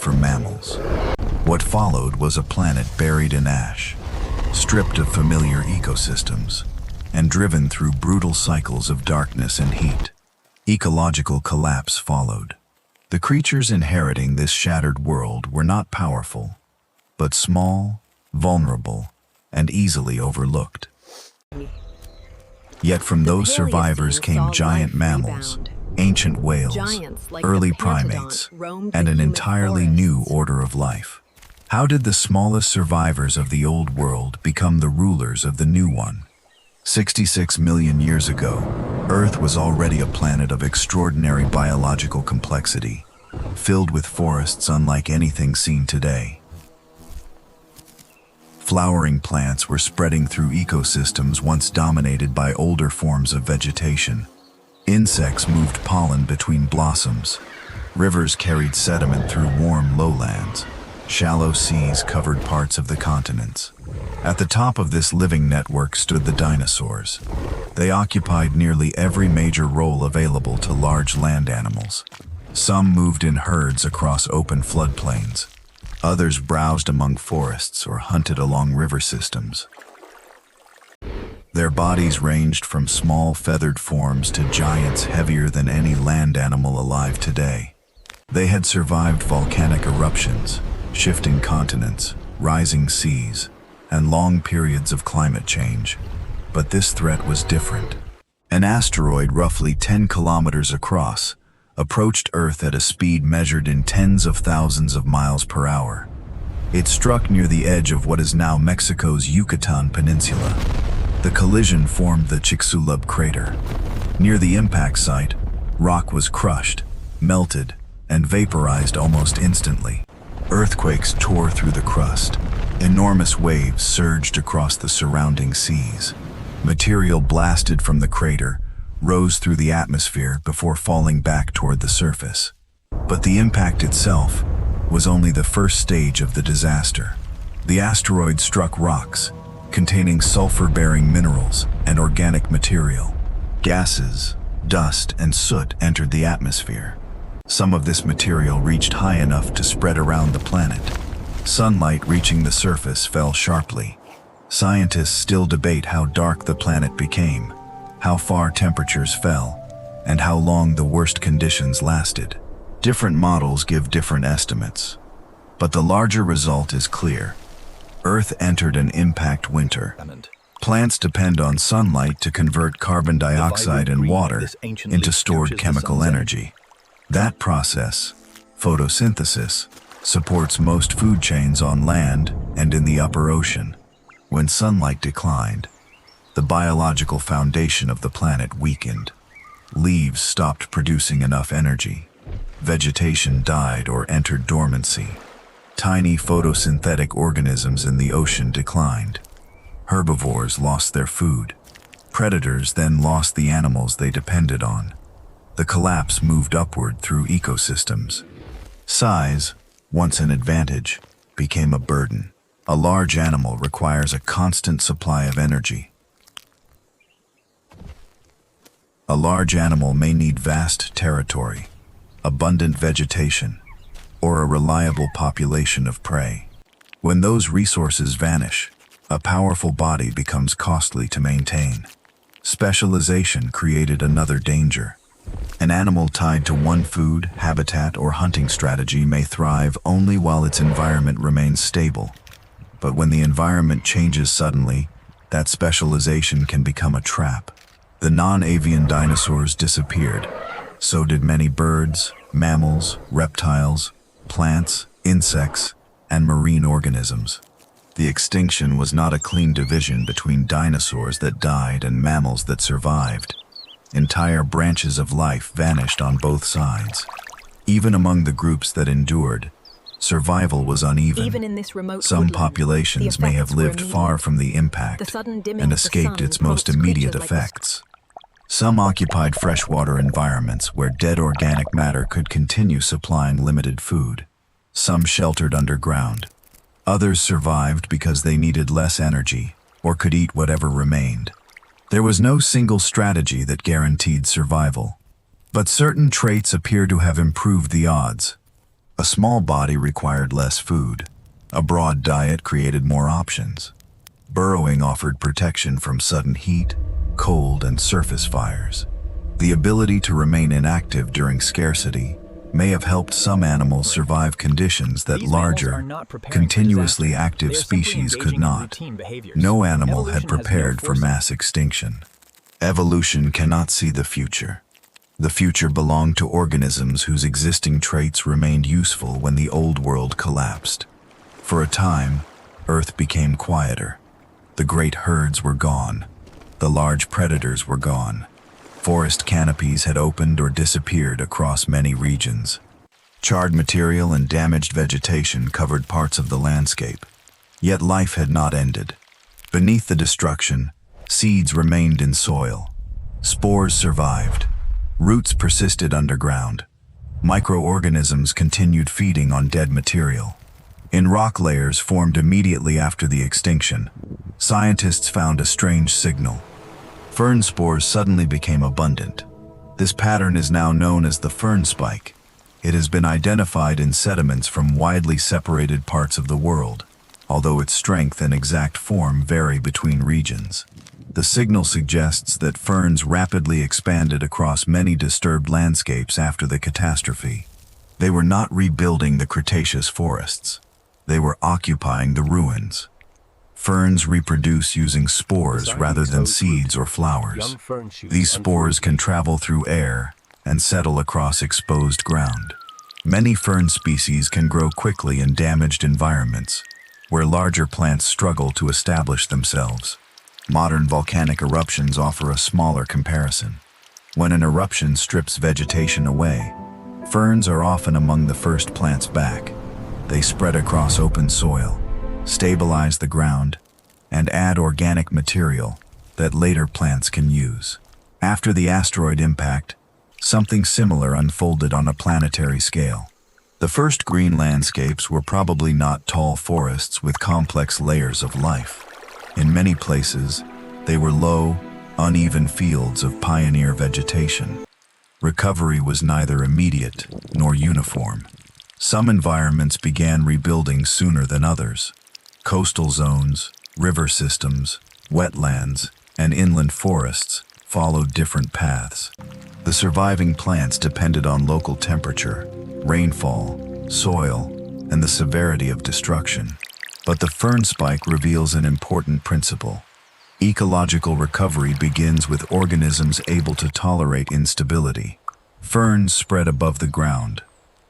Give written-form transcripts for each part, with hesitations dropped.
for mammals. What followed was a planet buried in ash, stripped of familiar ecosystems, and driven through brutal cycles of darkness and heat. Ecological collapse followed. The creatures inheriting this shattered world were not powerful, but small, vulnerable, and easily overlooked. Yet from those survivors came giant mammals, ancient whales, early primates, and an entirely new order of life. How did the smallest survivors of the old world become the rulers of the new one? 66 million years ago, Earth was already a planet of extraordinary biological complexity, filled with forests unlike anything seen today. Flowering plants were spreading through ecosystems once dominated by older forms of vegetation. Insects moved pollen between blossoms. Rivers carried sediment through warm lowlands. Shallow seas covered parts of the continents. At the top of this living network stood the dinosaurs. They occupied nearly every major role available to large land animals. Some moved in herds across open floodplains. Others browsed among forests or hunted along river systems. Their bodies ranged from small feathered forms to giants heavier than any land animal alive today. They had survived volcanic eruptions, shifting continents, rising seas, and long periods of climate change. But this threat was different. An asteroid roughly 10 kilometers across approached Earth at a speed measured in tens of thousands of miles per hour. It struck near the edge of what is now Mexico's Yucatan Peninsula. The collision formed the Chicxulub crater. Near the impact site, rock was crushed, melted, and vaporized almost instantly. Earthquakes tore through the crust. Enormous waves surged across the surrounding seas. Material blasted from the crater rose through the atmosphere before falling back toward the surface. But the impact itself was only the first stage of the disaster. The asteroid struck rocks containing sulfur-bearing minerals and organic material. Gases, dust, and soot entered the atmosphere. Some of this material reached high enough to spread around the planet. Sunlight reaching the surface fell sharply. Scientists still debate how dark the planet became, how far temperatures fell, and how long the worst conditions lasted. Different models give different estimates, but the larger result is clear. Earth entered an impact winter. Plants depend on sunlight to convert carbon dioxide and water into stored chemical energy. That process, photosynthesis, supports most food chains on land and in the upper ocean. When sunlight declined, the biological foundation of the planet weakened. Leaves stopped producing enough energy. Vegetation died or entered dormancy. Tiny photosynthetic organisms in the ocean declined. Herbivores lost their food. Predators then lost the animals they depended on. The collapse moved upward through ecosystems. Size, once an advantage, became a burden. A large animal requires a constant supply of energy. A large animal may need vast territory, abundant vegetation, or a reliable population of prey. When those resources vanish, a powerful body becomes costly to maintain. Specialization created another danger. An animal tied to one food, habitat, or hunting strategy may thrive only while its environment remains stable. But when the environment changes suddenly, that specialization can become a trap. The non-avian dinosaurs disappeared. So did many birds, mammals, reptiles, plants, insects, and marine organisms. The extinction was not a clean division between dinosaurs that died and mammals that survived. Entire branches of life vanished on both sides. Even among the groups that endured, survival was uneven. Even in this remote Some woodland, populations the may have effects were lived far immediate. from the The impact sudden dimming and of the escaped sun its most prompts immediate creatures like effects. Some occupied freshwater environments where dead organic matter could continue supplying limited food. Some sheltered underground. Others survived because they needed less energy or could eat whatever remained. There was no single strategy that guaranteed survival, but certain traits appear to have improved the odds. A small body required less food. A broad diet created more options. Burrowing offered protection from sudden heat, cold, and surface fires. The ability to remain inactive during scarcity may have helped some animals survive conditions that larger, continuously active species could not. No animal had prepared for mass extinction. Evolution cannot see the future. The future belonged to organisms whose existing traits remained useful when the old world collapsed. For a time, Earth became quieter. The great herds were gone. The large predators were gone. Forest canopies had opened or disappeared across many regions. Charred material and damaged vegetation covered parts of the landscape. Yet life had not ended. Beneath the destruction, seeds remained in soil. Spores survived. Roots persisted underground. Microorganisms continued feeding on dead material. In rock layers formed immediately after the extinction, scientists found a strange signal. Fern spores suddenly became abundant. This pattern is now known as the fern spike. It has been identified in sediments from widely separated parts of the world, although its strength and exact form vary between regions. The signal suggests that ferns rapidly expanded across many disturbed landscapes after the catastrophe. They were not rebuilding the Cretaceous forests. They were occupying the ruins. Ferns reproduce using spores rather than seeds or flowers. These spores can travel through air and settle across exposed ground. Many fern species can grow quickly in damaged environments, where larger plants struggle to establish themselves. Modern volcanic eruptions offer a smaller comparison. When an eruption strips vegetation away, ferns are often among the first plants back. They spread across open soil, stabilize the ground, and add organic material that later plants can use. After the asteroid impact, something similar unfolded on a planetary scale. The first green landscapes were probably not tall forests with complex layers of life. In many places, they were low, uneven fields of pioneer vegetation. Recovery was neither immediate nor uniform. Some environments began rebuilding sooner than others. Coastal zones, river systems, wetlands, and inland forests followed different paths. The surviving plants depended on local temperature, rainfall, soil, and the severity of destruction. But the fern spike reveals an important principle. Ecological recovery begins with organisms able to tolerate instability. Ferns spread above the ground.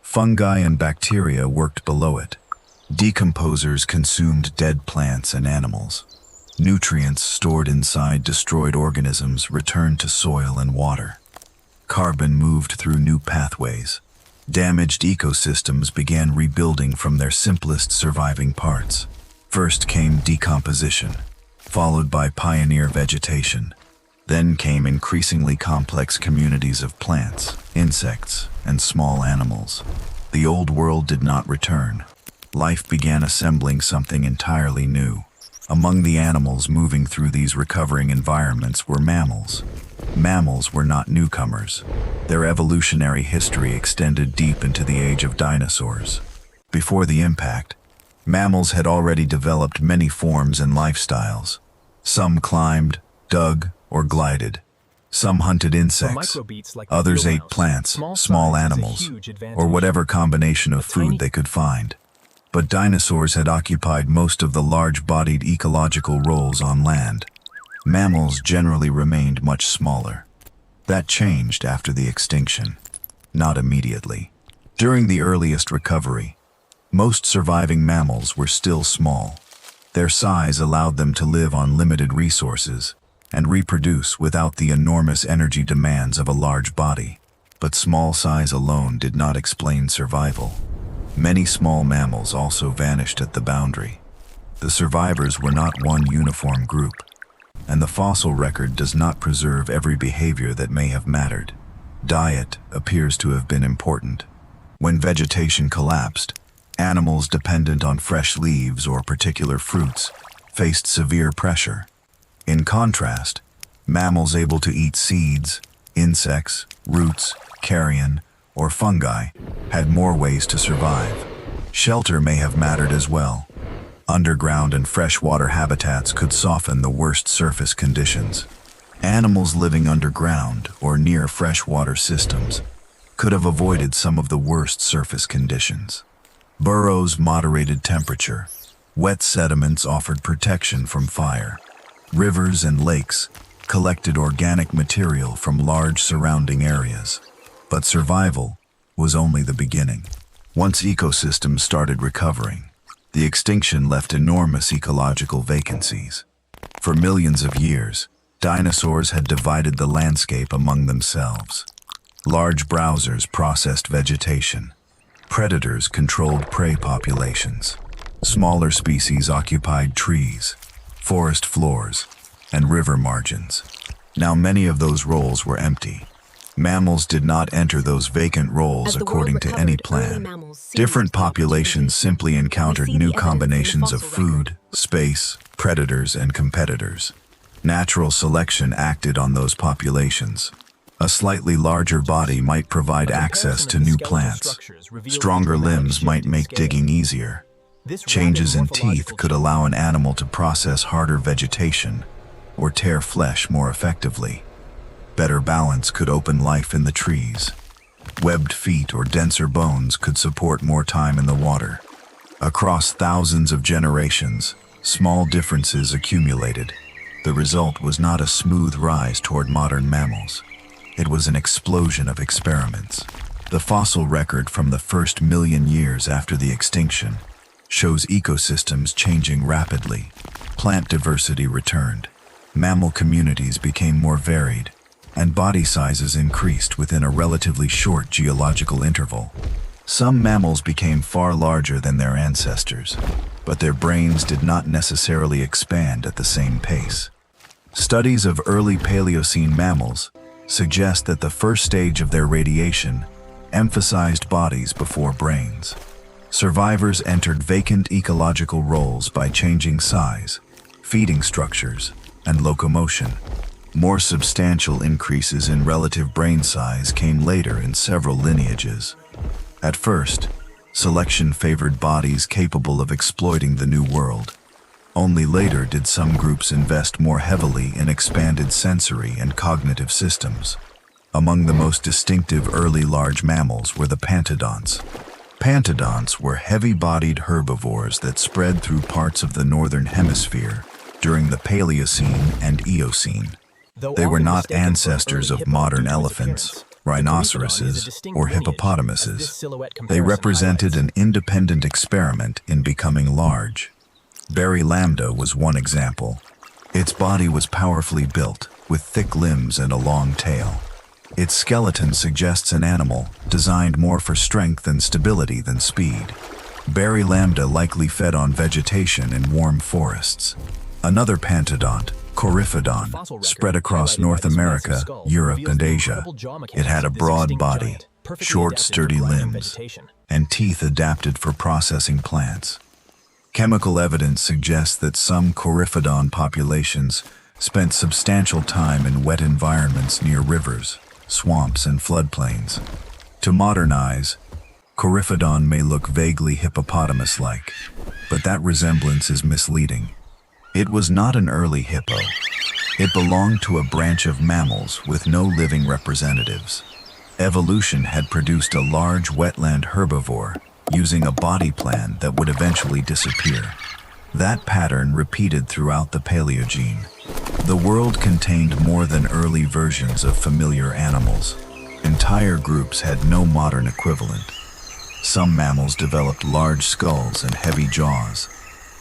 Fungi and bacteria worked below it. Decomposers consumed dead plants and animals. Nutrients stored inside destroyed organisms returned to soil and water. Carbon moved through new pathways. Damaged ecosystems began rebuilding from their simplest surviving parts. First came decomposition, followed by pioneer vegetation. Then came increasingly complex communities of plants, insects, and small animals. The old world did not return. Life began assembling something entirely new. Among the animals moving through these recovering environments were mammals. Mammals were not newcomers. Their evolutionary history extended deep into the age of dinosaurs. Before the impact, mammals had already developed many forms and lifestyles. Some climbed, dug, or glided. Some hunted insects. Others ate plants, small animals, or whatever combination of food they could find. But dinosaurs had occupied most of the large-bodied ecological roles on land. Mammals generally remained much smaller. That changed after the extinction. Not immediately. During the earliest recovery, most surviving mammals were still small. Their size allowed them to live on limited resources and reproduce without the enormous energy demands of a large body. But small size alone did not explain survival. Many small mammals also vanished at the boundary. The survivors were not one uniform group, and the fossil record does not preserve every behavior that may have mattered. Diet appears to have been important. When vegetation collapsed, animals dependent on fresh leaves or particular fruits faced severe pressure. In contrast, mammals able to eat seeds, insects, roots, carrion, or fungi, had more ways to survive. Shelter may have mattered as well. Underground and freshwater habitats could soften the worst surface conditions. Animals living underground or near freshwater systems could have avoided some of the worst surface conditions. Burrows moderated temperature. Wet sediments offered protection from fire. Rivers and lakes collected organic material from large surrounding areas. But survival was only the beginning. Once ecosystems started recovering, the extinction left enormous ecological vacancies. For millions of years, dinosaurs had divided the landscape among themselves. Large browsers processed vegetation. Predators controlled prey populations. Smaller species occupied trees, forest floors, and river margins. Now many of those roles were empty. Mammals did not enter those vacant roles according to any plan. Different populations simply encountered new combinations of food, space, predators, and competitors. Natural selection acted on those populations. A slightly larger body might provide access to new plants. Stronger limbs might make digging easier. Changes in teeth could allow an animal to process harder vegetation or tear flesh more effectively. Better balance could open life in the trees. Webbed feet or denser bones could support more time in the water. Across thousands of generations, small differences accumulated. The result was not a smooth rise toward modern mammals. It was an explosion of experiments. The fossil record from the first million years after the extinction shows ecosystems changing rapidly. Plant diversity returned. Mammal communities became more varied, and body sizes increased within a relatively short geological interval. Some mammals became far larger than their ancestors, but their brains did not necessarily expand at the same pace. Studies of early Paleocene mammals suggest that the first stage of their radiation emphasized bodies before brains. Survivors entered vacant ecological roles by changing size, feeding structures, and locomotion. More substantial increases in relative brain size came later in several lineages. At first, selection favored bodies capable of exploiting the new world. Only later did some groups invest more heavily in expanded sensory and cognitive systems. Among the most distinctive early large mammals were the Pantodonts. Pantodonts were heavy-bodied herbivores that spread through parts of the northern hemisphere during the Paleocene and Eocene. They were not ancestors of modern elephants, rhinoceroses, or hippopotamuses. They represented an independent experiment in becoming large. Berry lambda was one example. Its body was powerfully built, with thick limbs and a long tail. Its skeleton suggests an animal designed more for strength and stability than speed. Berry lambda likely fed on vegetation in warm forests. Another pantodont, Coryphodon, spread across North America, Europe, and Asia. It had a broad body, short, sturdy limbs, and teeth adapted for processing plants. Chemical evidence suggests that some Coryphodon populations spent substantial time in wet environments near rivers, swamps, and floodplains. To modern eyes, Coryphodon may look vaguely hippopotamus-like, but that resemblance is misleading. It was not an early hippo. It belonged to a branch of mammals with no living representatives. Evolution had produced a large wetland herbivore using a body plan that would eventually disappear. That pattern repeated throughout the Paleogene. The world contained more than early versions of familiar animals. Entire groups had no modern equivalent. Some mammals developed large skulls and heavy jaws.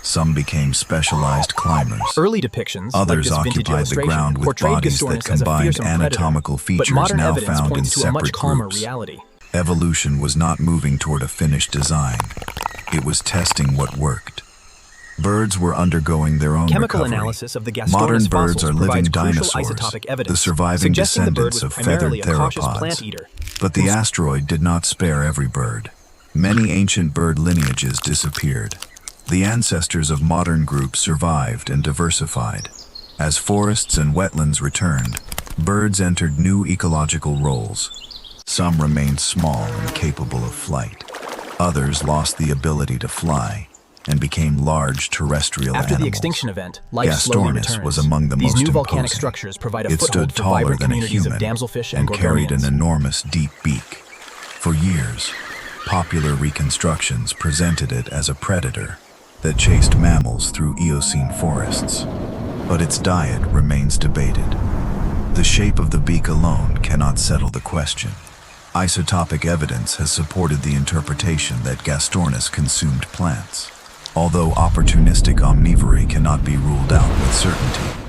Some became specialized climbers. Early depictions, others like this occupied the ground with bodies that combined anatomical features now found in separate groups. Evolution was not moving toward a finished design. It was testing what worked. Birds were undergoing their own Chemical recovery. analysis of the Gastornis Modern birds are living dinosaurs, dinosaurs, the surviving descendants of feathered theropods. But the asteroid did not spare every bird. Many ancient bird lineages disappeared. The ancestors of modern groups survived and diversified. As forests and wetlands returned, birds entered new ecological roles. Some remained small and capable of flight. Others lost the ability to fly and became large terrestrial After animals. the extinction event, life slowly Gastornis returns. was among the These most new volcanic imposing. structures provide a It foothold stood for taller vibrant than a communities human of damselfish and and carried an gorgonians. enormous deep beak. For years, popular reconstructions presented it as a predator that chased mammals through Eocene forests. But its diet remains debated. The shape of the beak alone cannot settle the question. Isotopic evidence has supported the interpretation that Gastornis consumed plants. Although opportunistic omnivory cannot be ruled out with certainty,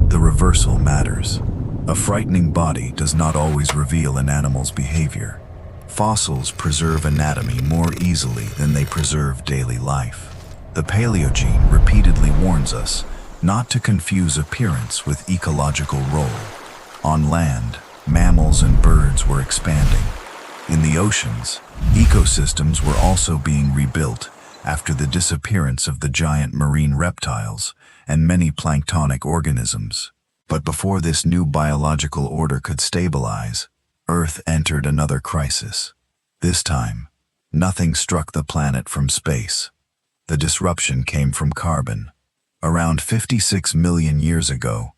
the reversal matters. A frightening body does not always reveal an animal's behavior. Fossils preserve anatomy more easily than they preserve daily life. The Paleogene repeatedly warns us not to confuse appearance with ecological role. On land, mammals and birds were expanding. In the oceans, ecosystems were also being rebuilt after the disappearance of the giant marine reptiles and many planktonic organisms. But before this new biological order could stabilize, Earth entered another crisis. This time, nothing struck the planet from space. The disruption came from carbon. Around 56 million years ago,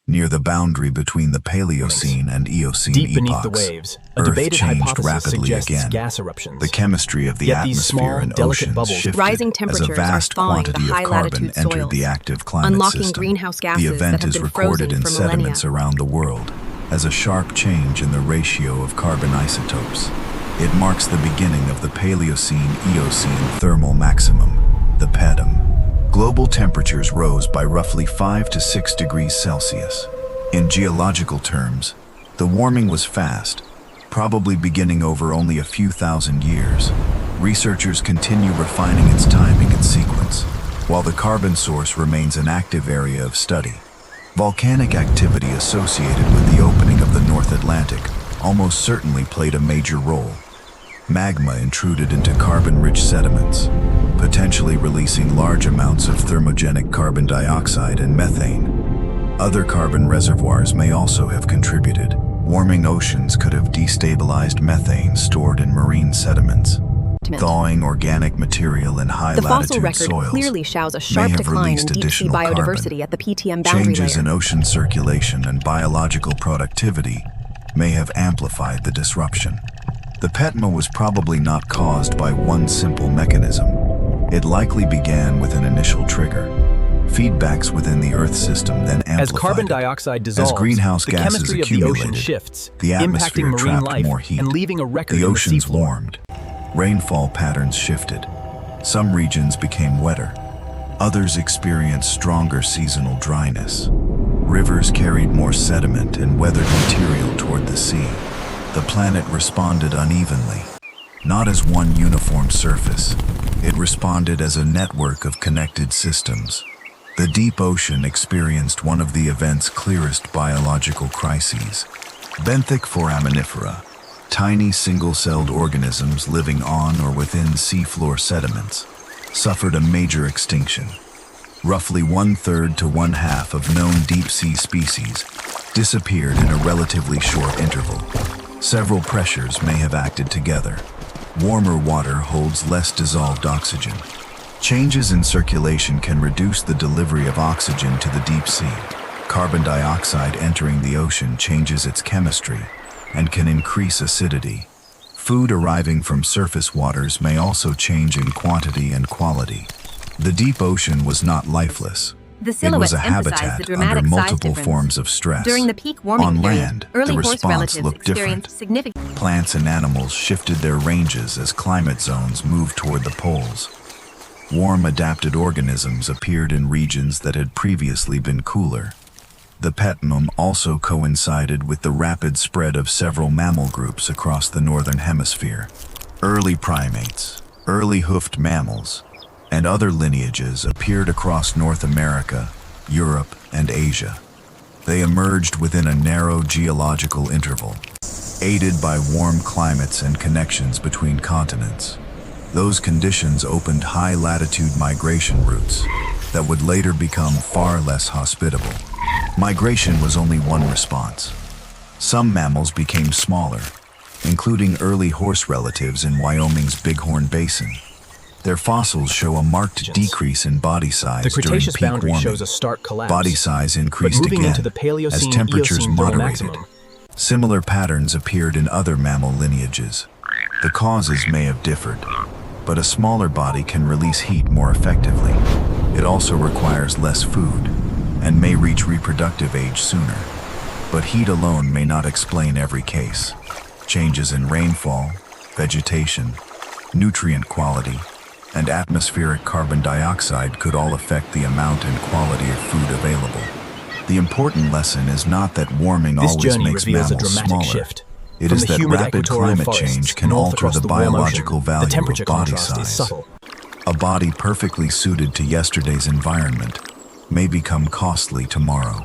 near the boundary between the Paleocene and Eocene Deep beneath the epochs, waves, a Earth debated changed hypothesis rapidly suggests again. gas eruptions. The chemistry of the Yet these atmosphere small, and delicate oceans bubbles- shifted Rising as a temperatures are vast thawing the quantity of carbon high-latitude entered soils, the active climate unlocking system. greenhouse gases The that event have is been recorded frozen in for millennia. sediments around the world as a sharp change in the ratio of carbon isotopes. It marks the beginning of the Paleocene-Eocene Thermal Maximum, the PETM. Global temperatures rose by roughly 5 to 6 degrees Celsius. In geological terms, the warming was fast, probably beginning over only a few thousand years. Researchers continue refining its timing and sequence, while the carbon source remains an active area of study. Volcanic activity associated with the opening of the North Atlantic almost certainly played a major role. Magma intruded into carbon-rich sediments, potentially releasing large amounts of thermogenic carbon dioxide and methane. Other carbon reservoirs may also have contributed. Warming oceans could have destabilized methane stored in marine sediments. Thawing organic material in The fossil high-latitude record soils clearly shows a may sharp have decline in released deep-sea additional biodiversity carbon. at the PETM boundary Changes layer. in ocean circulation and biological productivity may have amplified the disruption. The PETM was probably not caused by one simple mechanism. It likely began with an initial trigger. Feedbacks within the Earth system then amplified As carbon it. dioxide dissolves, As greenhouse the gases chemistry of the ocean accumulated, shifts, the impacting atmosphere marine trapped life more heat. and leaving a record The in the oceans seafloor. warmed. Rainfall patterns shifted. Some regions became wetter. Others experienced stronger seasonal dryness. Rivers carried more sediment and weathered material toward the sea. The planet responded unevenly. Not as one uniform surface, it responded as a network of connected systems. The deep ocean experienced one of the event's clearest biological crises. Benthic foraminifera, tiny single-celled organisms living on or within seafloor sediments, suffered a major extinction. Roughly 1/3 to 1/2 of known deep-sea species disappeared in a relatively short interval. Several pressures may have acted together. Warmer water holds less dissolved oxygen. Changes in circulation can reduce the delivery of oxygen to the deep sea. Carbon dioxide entering the ocean changes its chemistry and can increase acidity. Food arriving from surface waters may also change in quantity and quality. The deep ocean was not lifeless. The It was silhouettes a emphasize habitat the dramatic under size multiple difference. forms of stress. During the peak warming On period, land, early the horse response relatives looked different. experienced significant. Plants and animals shifted their ranges as climate zones moved toward the poles. Warm adapted organisms appeared in regions that had previously been cooler. The PETM also coincided with the rapid spread of several mammal groups across the northern hemisphere. Early primates, early hoofed mammals, and other lineages appeared across North America, Europe, and Asia. They emerged within a narrow geological interval, aided by warm climates and connections between continents. Those conditions opened high-latitude migration routes that would later become far less hospitable. Migration was only one response. Some mammals became smaller, including early horse relatives in Wyoming's Bighorn Basin. Their fossils show a marked decrease in body size The during Cretaceous peak boundary warming. shows a stark collapse. Body size increased moving again into the Paleocene as temperatures Eocene Thermal moderated. Maximum. Similar patterns appeared in other mammal lineages. The causes may have differed, but a smaller body can release heat more effectively. It also requires less food and may reach reproductive age sooner. But heat alone may not explain every case. Changes in rainfall, vegetation, nutrient quality, and atmospheric carbon dioxide could all affect the amount and quality of food available. The important lesson is not that warming This always journey makes reveals a mammals dramatic smaller. shift. It From is the that humid rapid equatorial climate forests change can north alter across the the warm biological ocean, value the temperature of body contrast is size. subtle. A body perfectly suited to yesterday's environment may become costly tomorrow.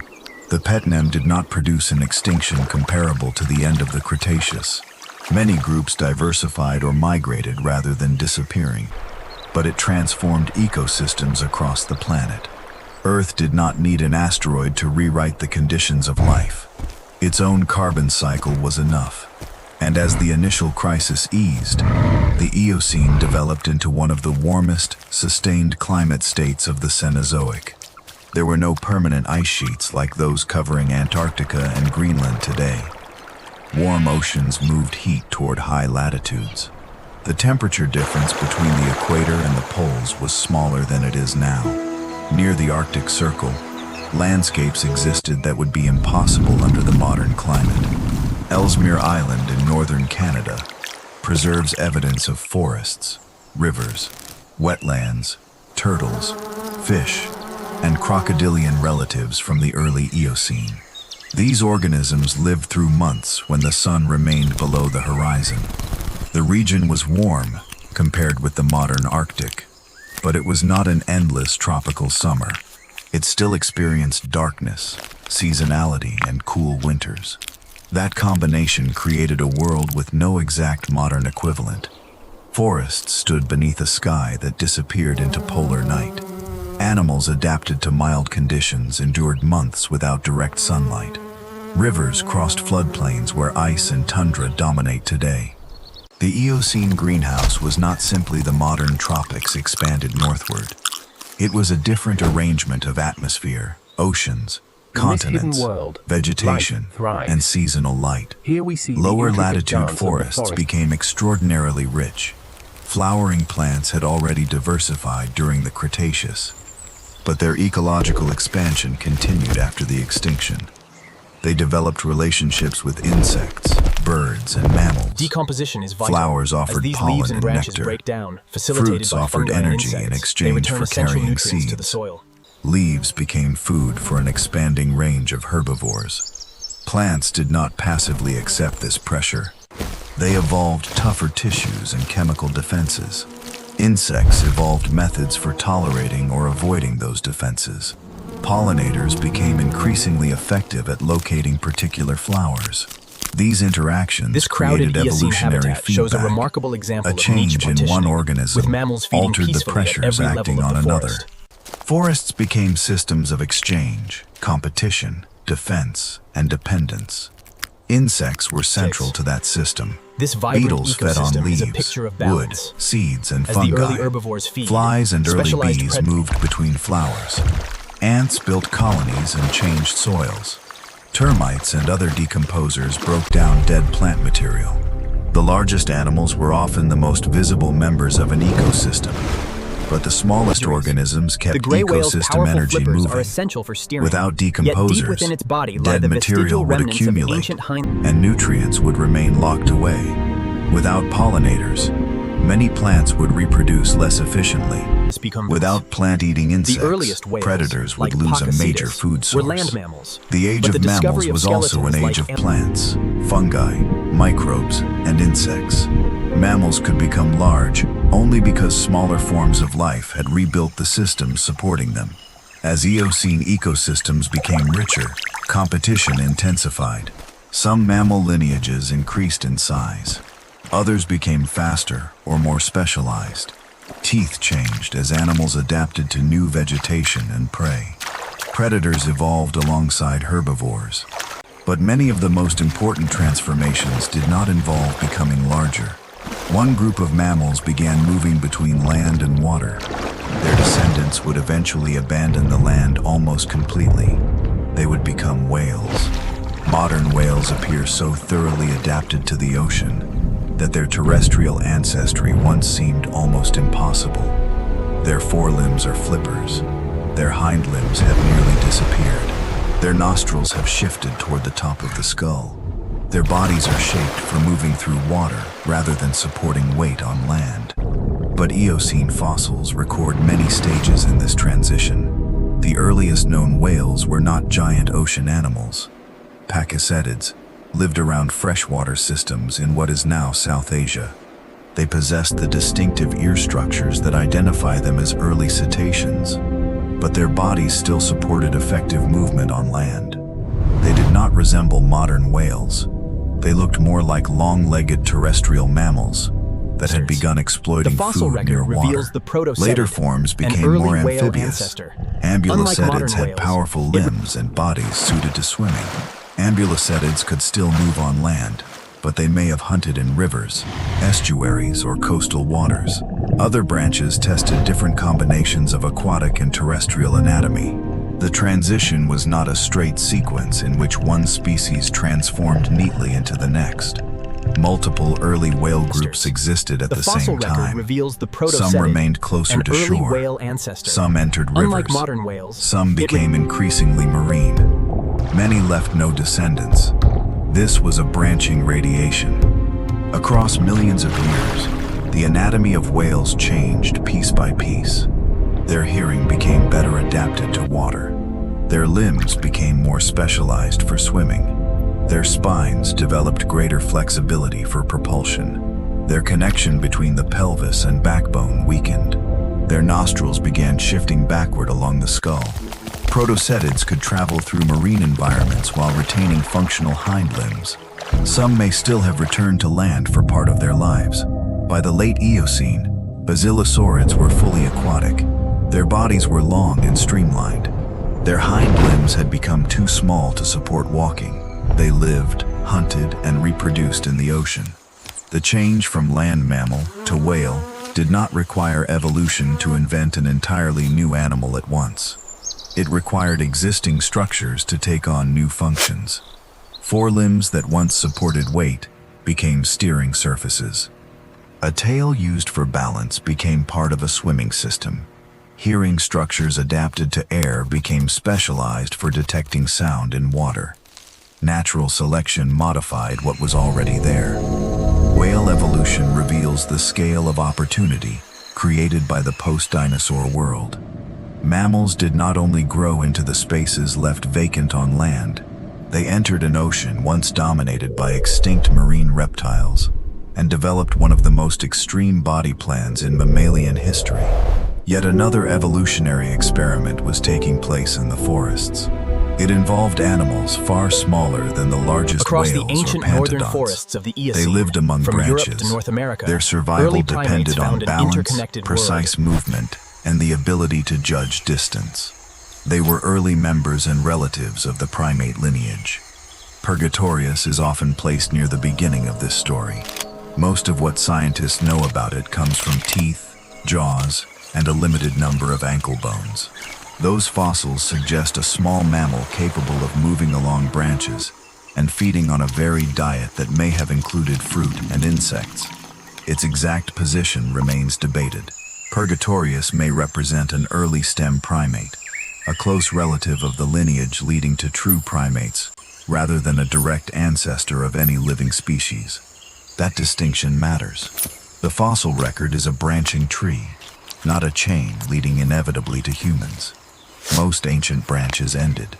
The PETM did not produce an extinction comparable to the end of the Cretaceous. Many groups diversified or migrated rather than disappearing, but it transformed ecosystems across the planet. Earth did not need an asteroid to rewrite the conditions of life. Its own carbon cycle was enough. And as the initial crisis eased, the Eocene developed into one of the warmest, sustained climate states of the Cenozoic. There were no permanent ice sheets like those covering Antarctica and Greenland today. Warm oceans moved heat toward high latitudes. The temperature difference between the equator and the poles was smaller than it is now. Near the Arctic Circle, landscapes existed that would be impossible under the modern climate. Ellesmere Island in northern Canada preserves evidence of forests, rivers, wetlands, turtles, fish, and crocodilian relatives from the early Eocene. These organisms lived through months when the sun remained below the horizon. The region was warm compared with the modern Arctic, but it was not an endless tropical summer. It still experienced darkness, seasonality, and cool winters. That combination created a world with no exact modern equivalent. Forests stood beneath a sky that disappeared into polar night. Animals adapted to mild conditions endured months without direct sunlight. Rivers crossed floodplains where ice and tundra dominate today. The Eocene greenhouse was not simply the modern tropics expanded northward. It was a different arrangement of atmosphere, oceans, continents, vegetation, and seasonal light. Here we see Lower latitude forests became extraordinarily rich. Flowering plants had already diversified during the Cretaceous, but their ecological expansion continued after the extinction. They developed relationships with insects, birds, and mammals. Decomposition is vital. Flowers As offered these pollen leaves and and branches nectar. break down, facilitated Fruits by offered fungi and energy in insects, exchange they return for essential carrying nutrients to the seeds. soil. Leaves became food for an expanding range of herbivores. Plants did not passively accept this pressure. They evolved tougher tissues and chemical defenses. Insects evolved methods for tolerating or avoiding those defenses. Pollinators became increasingly effective at locating particular flowers. These interactions This crowded created Eocene evolutionary habitat shows a feedback. remarkable example A of niche change in one partitioning, organism with mammals feeding altered the peacefully at pressures every acting level on of the another. forest. Forests became systems of exchange, competition, defense, and dependence. Insects were central to that system. This vibrant Beetles fed on ecosystem is leaves, a picture of wood, balance. seeds, and As fungi. the early herbivores feed, Flies and early specialized bees predators moved between flowers. Ants built colonies and changed soils. Termites and other decomposers broke down dead plant material. The largest animals were often the most visible members of an ecosystem, but the smallest organisms kept The gray whale's ecosystem powerful energy flippers moving. are essential for steering. Without Yet decomposers, deep within its body lie dead the material vestigial would remnants of accumulate, ancient hind. and nutrients would remain locked away. Without pollinators, many plants would reproduce less efficiently. Without plant-eating insects, earliest whales, predators would like lose a major Pococetus, food were source. land mammals. The age But of the mammals discovery of was also an skeletons age of like plants, fungi, microbes, and insects. Mammals could become large only because smaller forms of life had rebuilt the systems supporting them. As Eocene ecosystems became richer, competition intensified. Some mammal lineages increased in size. Others became faster or more specialized. Teeth changed as animals adapted to new vegetation and prey. Predators evolved alongside herbivores. But many of the most important transformations did not involve becoming larger. One group of mammals began moving between land and water. Their descendants would eventually abandon the land almost completely. They would become whales. Modern whales appear so thoroughly adapted to the ocean that their terrestrial ancestry once seemed almost impossible. Their forelimbs are flippers. Their hind limbs have nearly disappeared. Their nostrils have shifted toward the top of the skull. Their bodies are shaped for moving through water rather than supporting weight on land. But Eocene fossils record many stages in this transition. The earliest known whales were not giant ocean animals. Pachycetids lived around freshwater systems in what is now South Asia. They possessed the distinctive ear structures that identify them as early cetaceans, but their bodies still supported effective movement on land. They did not resemble modern whales. They looked more like long-legged terrestrial mammals that had begun exploiting food near water. Later forms became more amphibious. Ambulocetids had powerful limbs and bodies suited to swimming. Ambulocetids could still move on land, but they may have hunted in rivers, estuaries, or coastal waters. Other branches tested different combinations of aquatic and terrestrial anatomy. The transition was not a straight sequence in which one species transformed neatly into the next. Multiple early whale groups existed at the same time. Some remained closer to shore. Some entered rivers. Some became increasingly marine. Many left no descendants. This was a branching radiation. Across millions of years, the anatomy of whales changed piece by piece. Their hearing became better adapted to water. Their limbs became more specialized for swimming. Their spines developed greater flexibility for propulsion. Their connection between the pelvis and backbone weakened. Their nostrils began shifting backward along the skull. Protocetids could travel through marine environments while retaining functional hind limbs. Some may still have returned to land for part of their lives. By the late Eocene, basilosaurids were fully aquatic. Their bodies were long and streamlined. Their hind limbs had become too small to support walking. They lived, hunted, and reproduced in the ocean. The change from land mammal to whale did not require evolution to invent an entirely new animal at once. It required existing structures to take on new functions. Forelimbs that once supported weight became steering surfaces. A tail used for balance became part of a swimming system. Hearing structures adapted to air became specialized for detecting sound in water. Natural selection modified what was already there. Whale evolution reveals the scale of opportunity created by the post-dinosaur world. Mammals did not only grow into the spaces left vacant on land, they entered an ocean once dominated by extinct marine reptiles and developed one of the most extreme body plans in mammalian history. Yet another evolutionary experiment was taking place in the forests. It involved animals far smaller than the largest Across whales the ancient or Pantodonts. northern forests of the Eocene, They lived among from branches. Europe to North America, Their survival early primates depended on found an balance, interconnected precise world. movement, and the ability to judge distance. They were early members and relatives of the primate lineage. Purgatorius is often placed near the beginning of this story. Most of what scientists know about it comes from teeth, jaws, and a limited number of ankle bones. Those fossils suggest a small mammal capable of moving along branches and feeding on a varied diet that may have included fruit and insects. Its exact position remains debated. Purgatorius may represent an early stem primate, a close relative of the lineage leading to true primates, rather than a direct ancestor of any living species. That distinction matters. The fossil record is a branching tree, not a chain leading inevitably to humans. Most ancient branches ended.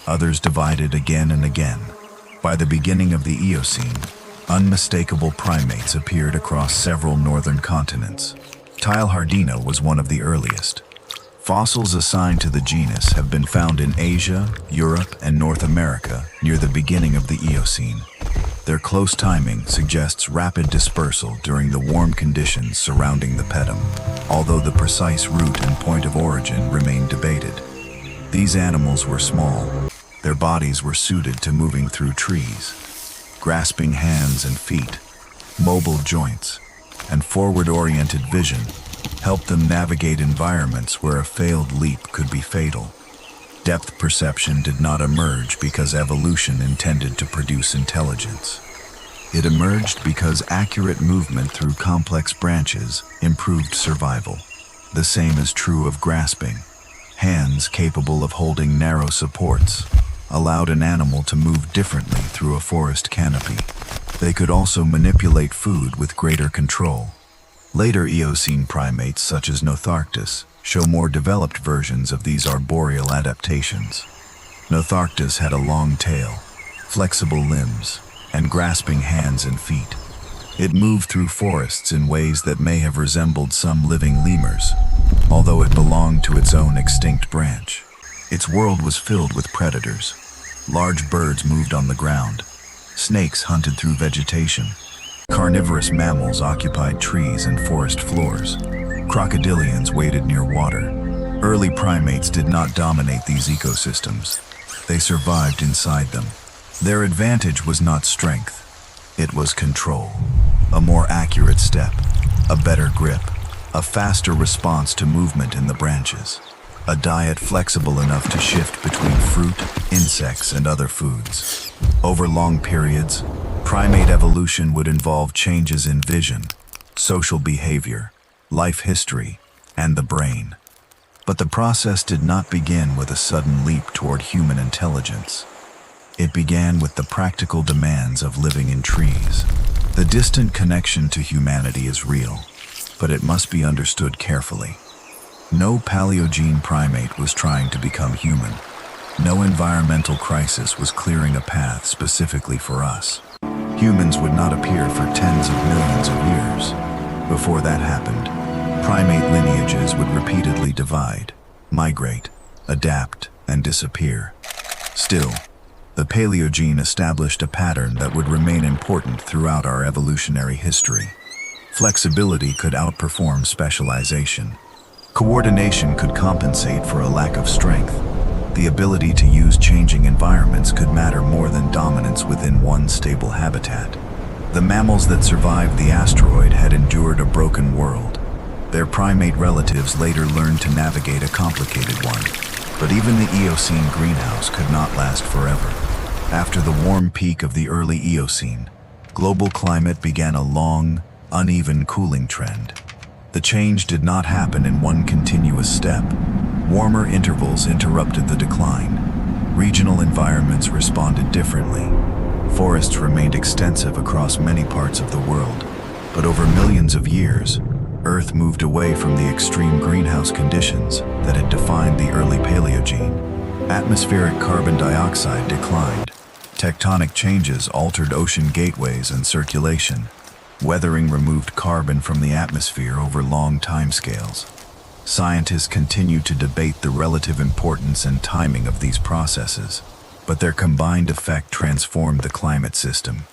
Others divided again and again. By the beginning of the Eocene, unmistakable primates appeared across several northern continents. Teilhardina was one of the earliest. Fossils assigned to the genus have been found in Asia, Europe, and North America near the beginning of the Eocene. Their close timing suggests rapid dispersal during the warm conditions surrounding the PETM, although the precise route and point of origin remain debated. These animals were small, Their bodies were suited to moving through trees. Grasping hands and feet, mobile joints, and forward-oriented vision helped them navigate environments where a failed leap could be fatal. Depth perception did not emerge because evolution intended to produce intelligence. It emerged because accurate movement through complex branches improved survival. The same is true of grasping. Hands capable of holding narrow supports allowed an animal to move differently through a forest canopy. They could also manipulate food with greater control. Later Eocene primates, such as Notharctus, show more developed versions of these arboreal adaptations. Notharctus had a long tail, flexible limbs, and grasping hands and feet. It moved through forests in ways that may have resembled some living lemurs, although it belonged to its own extinct branch. Its world was filled with predators. Large birds moved on the ground. Snakes hunted through vegetation. Carnivorous mammals occupied trees and forest floors. Crocodilians waded near water. Early primates did not dominate these ecosystems. They survived inside them. Their advantage was not strength. It was control. A more accurate step, a better grip, a faster response to movement in the branches. A diet flexible enough to shift between fruit, insects, and other foods. Over long periods, primate evolution would involve changes in vision, social behavior, life history, and the brain. But the process did not begin with a sudden leap toward human intelligence. It began with the practical demands of living in trees. The distant connection to humanity is real, but it must be understood carefully. No Paleogene primate was trying to become human. No environmental crisis was clearing a path specifically for us. Humans would not appear for tens of millions of years. Before that happened, primate lineages would repeatedly divide, migrate, adapt, and disappear. Still, the Paleogene established a pattern that would remain important throughout our evolutionary history. Flexibility could outperform specialization. Coordination could compensate for a lack of strength. The ability to use changing environments could matter more than dominance within one stable habitat. The mammals that survived the asteroid had endured a broken world. Their primate relatives later learned to navigate a complicated one. But even the Eocene greenhouse could not last forever. After the warm peak of the early Eocene, global climate began a long, uneven cooling trend. The change did not happen in one continuous step. Warmer intervals interrupted the decline. Regional environments responded differently. Forests remained extensive across many parts of the world, but over millions of years, Earth moved away from the extreme greenhouse conditions that had defined the early Paleogene. Atmospheric carbon dioxide declined. Tectonic changes altered ocean gateways and circulation. Weathering removed carbon from the atmosphere over long timescales. Scientists continue to debate the relative importance and timing of these processes, but their combined effect transformed the climate system.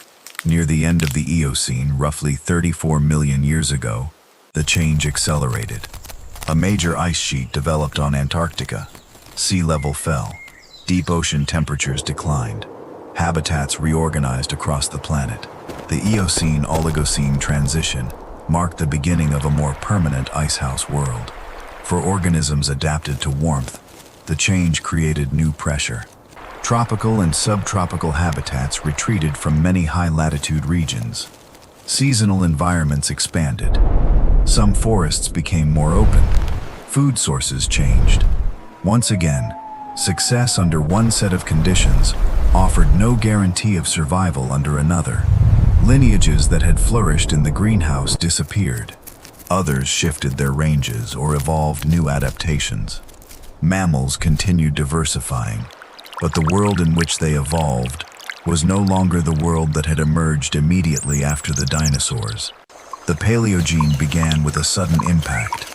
Near the end of the Eocene, roughly 34 million years ago, the change accelerated. A major ice sheet developed on Antarctica. Sea level fell. Deep ocean temperatures declined. Habitats reorganized across the planet. The Eocene-Oligocene transition marked the beginning of a more permanent icehouse world. For organisms adapted to warmth, the change created new pressure. Tropical and subtropical habitats retreated from many high-latitude regions. Seasonal environments expanded. Some forests became more open. Food sources changed. Once again, success under one set of conditions offered no guarantee of survival under another. Lineages that had flourished in the greenhouse disappeared. Others shifted their ranges or evolved new adaptations. Mammals continued diversifying, but the world in which they evolved was no longer the world that had emerged immediately after the dinosaurs. The Paleogene began with a sudden impact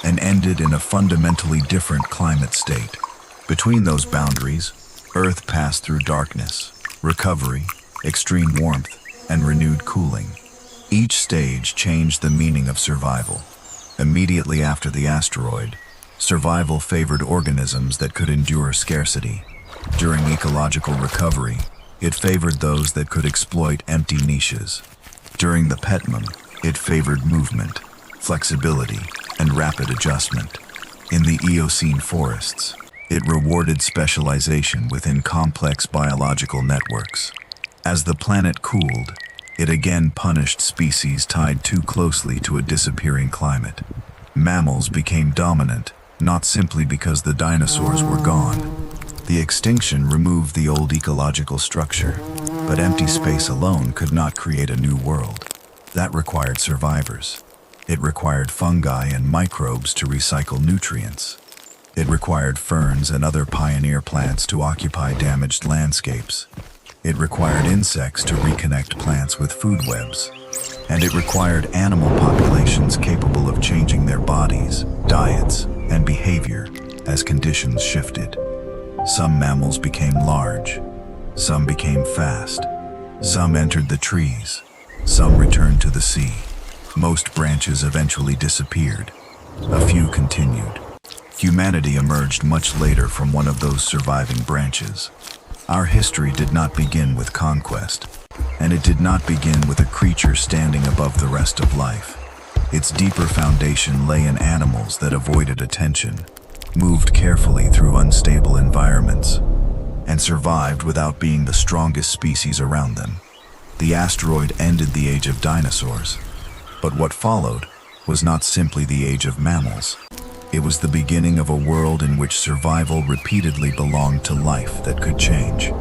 and ended in a fundamentally different climate state. Between those boundaries, Earth passed through darkness, recovery, extreme warmth, and renewed cooling. Each stage changed the meaning of survival. Immediately after the asteroid, survival favored organisms that could endure scarcity. During ecological recovery, it favored those that could exploit empty niches. During the PETM, it favored movement, flexibility, and rapid adjustment. In the Eocene forests, it rewarded specialization within complex biological networks. As the planet cooled, it again punished species tied too closely to a disappearing climate. Mammals became dominant, not simply because the dinosaurs were gone. The extinction removed the old ecological structure, but empty space alone could not create a new world. That required survivors. It required fungi and microbes to recycle nutrients. It required ferns and other pioneer plants to occupy damaged landscapes. It required insects to reconnect plants with food webs. And it required animal populations capable of changing their bodies, diets, and behavior as conditions shifted. Some mammals became large. Some became fast. Some entered the trees. Some returned to the sea. Most branches eventually disappeared. A few continued. Humanity emerged much later from one of those surviving branches. Our history did not begin with conquest, and it did not begin with a creature standing above the rest of life. Its deeper foundation lay in animals that avoided attention, moved carefully through unstable environments, and survived without being the strongest species around them. The asteroid ended the age of dinosaurs, but what followed was not simply the age of mammals. It was the beginning of a world in which survival repeatedly belonged to life that could change.